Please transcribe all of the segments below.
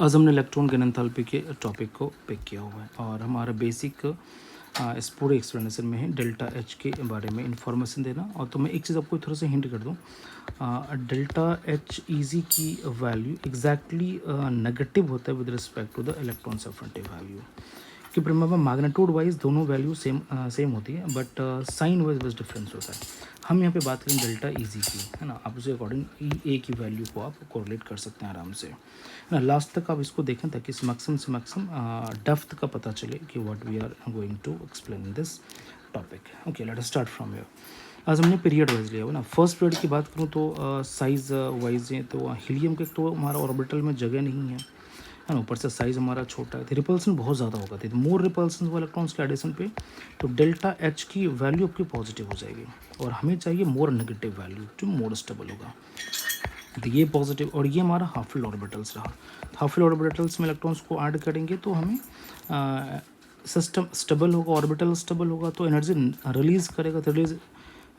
आज हमने electron gain enthalpy के टॉपिक को पिक किया हुआ है और हमारा बेसिक इस पूरे एक्सप्लेनेशन में है डेल्टा एच के बारे में इंफॉर्मेशन देना। और तो मैं एक चीज़ आपको थोड़ा सा हिंट कर दूँ, डेल्टा एच ईजी की वैल्यू एग्जैक्टली नेगेटिव होता है with respect to the electrons affinity value. कि प्रिंसिपल मैग्नीट्यूड वाइज दोनों वैल्यू सेम होती है, बट साइन वाइज बस डिफरेंस होता है। हम यहाँ पे बात करें डेल्टा ईजी की, है ना। आप उसके अकॉर्डिंग ई ए की वैल्यू को आप कोरिलेट कर सकते हैं आराम से, है ना। लास्ट तक आप इसको देखें ताकि इस मैक्सिमम से मैक्सिमम डेप्थ का पता चले कि what we are going to explain in this topic. Okay, let us start from here. आज हमने पीरियड वाइज लिया हुआ ना। फर्स्ट पीरियड की बात करूँ तो साइज़ वाइज है तो हीलियम के तो हमारा ऑर्बिटल में जगह नहीं है ना। ऊपर से साइज़ हमारा छोटा है तो रिपल्सन बहुत ज़्यादा होगा। तो मोर रिपल्सन वो इलेक्ट्रॉन्स के एडिशन पे तो डेल्टा एच की वैल्यू आपकी पॉजिटिव हो जाएगी और हमें चाहिए मोर नेगेटिव वैल्यू जो मोर स्टेबल होगा। तो ये पॉजिटिव और ये हमारा हाफ फील्ड ऑर्बिटल्स रहा। हाफ फील्ड ऑर्बिटल्स में इलेक्ट्रॉन्स को ऐड करेंगे तो हमें सिस्टम स्टेबल होगा, ऑर्बिटल स्टेबल होगा तो एनर्जी रिलीज़ करेगा। तो release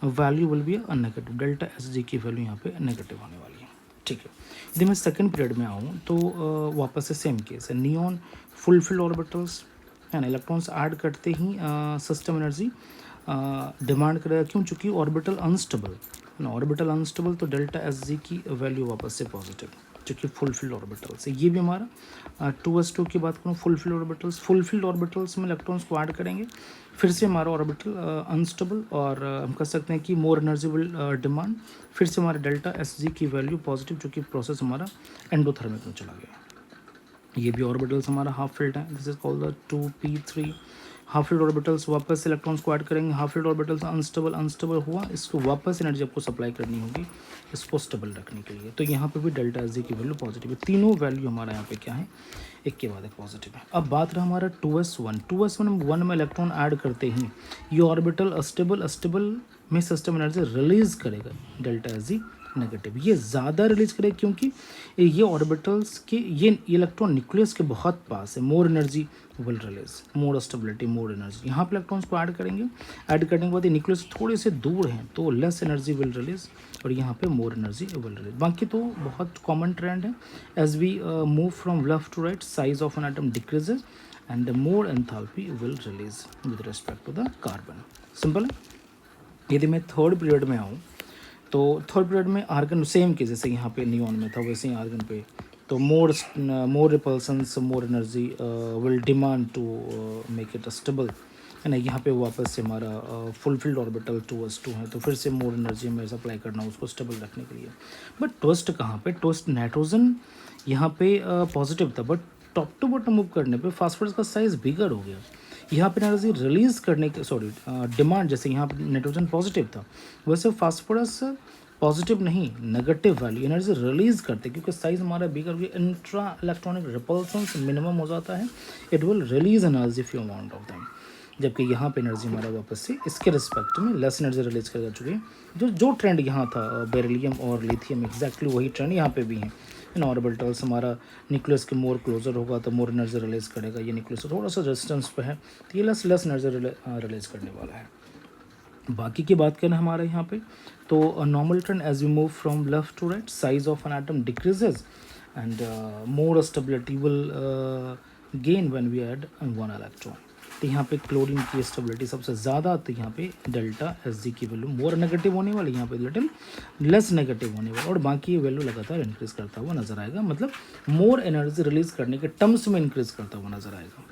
value will be a negative. Delta H G की वैल्यू यहाँ पे नेगेटिव होने वाली है, ठीक है। यदि मैं सेकंड पीरियड में आऊँ तो वापस से सेम केस है। नियॉन फुल फील्ड ऑर्बिटल्स है ना, इलेक्ट्रॉन्स ऐड करते ही सिस्टम एनर्जी डिमांड करेगा। क्यों? चूँकि ऑर्बिटल अनस्टेबल ना, ऑर्बिटल अनस्टेबल तो डेल्टा एस जी की वैल्यू वापस से पॉजिटिव चूँकि फुल फील्ड ऑर्बिटल्स है। ये भी हमारा 2s2 की बात करूँ, फुल फील्ड ऑर्बिटल्स में इलेक्ट्रॉन्स को ऐड करेंगे, फिर से हमारा ऑर्बिटल अनस्टेबल और हम कह सकते हैं कि मोर एनर्जी विल डिमांड। फिर से हमारा डेल्टा एस जी की वैल्यू पॉजिटिव चूँकि प्रोसेस हमारा एंडोथर्मिक में चला गया। ये भी ऑर्बिटल्स हमारा हाफ फील्ड है, this is called the 2p3। Half field orbitals वापस इलेक्ट्रॉन्स को ऐड करेंगे। हाफ फील्ड ऑर्बिटल्स अनस्टेबल हुआ, इसको वापस एनर्जी आपको सप्लाई करनी होगी इसको स्टेबल रखने के लिए। तो यहाँ पे भी डेल्टा एस जी की वैल्यू पॉजिटिव है। तीनों वैल्यू हमारा यहाँ पे क्या है, एक के बाद एक पॉजिटिव है। अब बात रहा हमारा 2s1 में इलेक्ट्रॉन ऐड करते ही ये ऑर्बिटल स्टेबल में सिस्टम एनर्जी रिलीज करेगा, डेल्टा एस जी नेगेटिव। ये ज़्यादा रिलीज करेगा क्योंकि ये ऑर्बिटल्स के ये इलेक्ट्रॉन न्यूक्लियस के बहुत पास है। मोर energy will release, more stability, more energy. यहाँ पे इलेक्ट्रॉन्स को ऐड करेंगे, ऐड करने के बाद ये न्यूक्लियस थोड़े से दूर हैं तो लेस एनर्जी विल रिलीज और यहाँ पे मोर एनर्जी विल रिलीज। बाकी तो बहुत कॉमन ट्रेंड है। As we move from left to right size of an atom decreases and more enthalpy will release with respect to the carbon. Simple है। यदि मैं थर्ड पीरियड में आऊँ तो थर्ड पीरियड में आर्गन सेम के जैसे यहाँ पे नियॉन में था वैसे ही आर्गन पे तो more repulsions, more energy will demand to make it stable, है ना। यहाँ पे वापस से हमारा फुल फील्ड ऑर्बिटल 2s2 है तो फिर से मोर एनर्जी में सप्लाई करना उसको स्टेबल रखने के लिए। बट ट्विस्ट कहाँ पे, ट्विस्ट नाइट्रोजन यहाँ पे पॉजिटिव था, but top to bottom move करने पे फास्फोरस का साइज़ बिगड़ हो गया। यहाँ पे एनर्जी रिलीज करने के डिमांड, जैसे यहाँ पे नाइट्रोजन पॉजिटिव था वैसे फास्फोरस पॉजिटिव नहीं, नेगेटिव वैल्यू एनर्जी रिलीज करते क्योंकि साइज हमारा बिगड़ गया। इंट्रा इलेक्ट्रॉनिक रिपल्सन्स मिनिमम हो जाता है, it will release energy few amount of them. जबकि यहाँ पे एनर्जी हमारा वापस से इसके रिस्पेक्ट में लेस एनर्जी रिलीज कर चुकी है। जो ट्रेंड यहाँ था बेरिलियम और लिथियम, एग्जैक्टली वही ट्रेंड यहाँ पे भी है। इन ऑर्बिटल्स हमारा न्यूक्लियस के मोर क्लोजर होगा तो मोर एनर्जी रिलीज करेगा। ये न्यूक्लियस थोड़ा सा रेजिस्टेंस पे है तो ये लेस एनर्जी रिलीज करने वाला है। बाकी की बात करें हमारे यहाँ पे तो normal trend as we move from left to right size of an atom decreases and more stability will gain when we add one electron. तो यहाँ पे क्लोरीन की स्टेबिलिटी सबसे ज़्यादा आती है। यहाँ पे डेल्टा एस जी की वैल्यू मोर नेगेटिव होने वाली, यहाँ पे लिटिल लेस नेगेटिव होने वाला और बाकी ये वैल्यू लगातार इंक्रीज करता हुआ नजर आएगा, मतलब मोर एनर्जी रिलीज करने के टर्म्स में इंक्रीज करता हुआ नजर आएगा।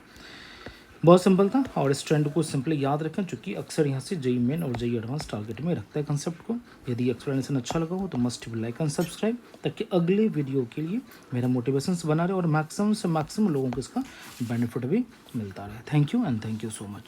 बहुत सिंपल था और इस ट्रेंड को सिंपली याद रखें क्योंकि अक्सर यहाँ से जेई मेन और जेई एडवांस टारगेट में रखता है कंसेप्ट को। यदि एक्सप्लेनेशन अच्छा लगा हो तो must be like and subscribe ताकि अगले वीडियो के लिए मेरा मोटिवेशन बना रहे और मैक्सिमम से मैक्सिमम लोगों को इसका बेनिफिट भी मिलता रहे। Thank you and thank you so much.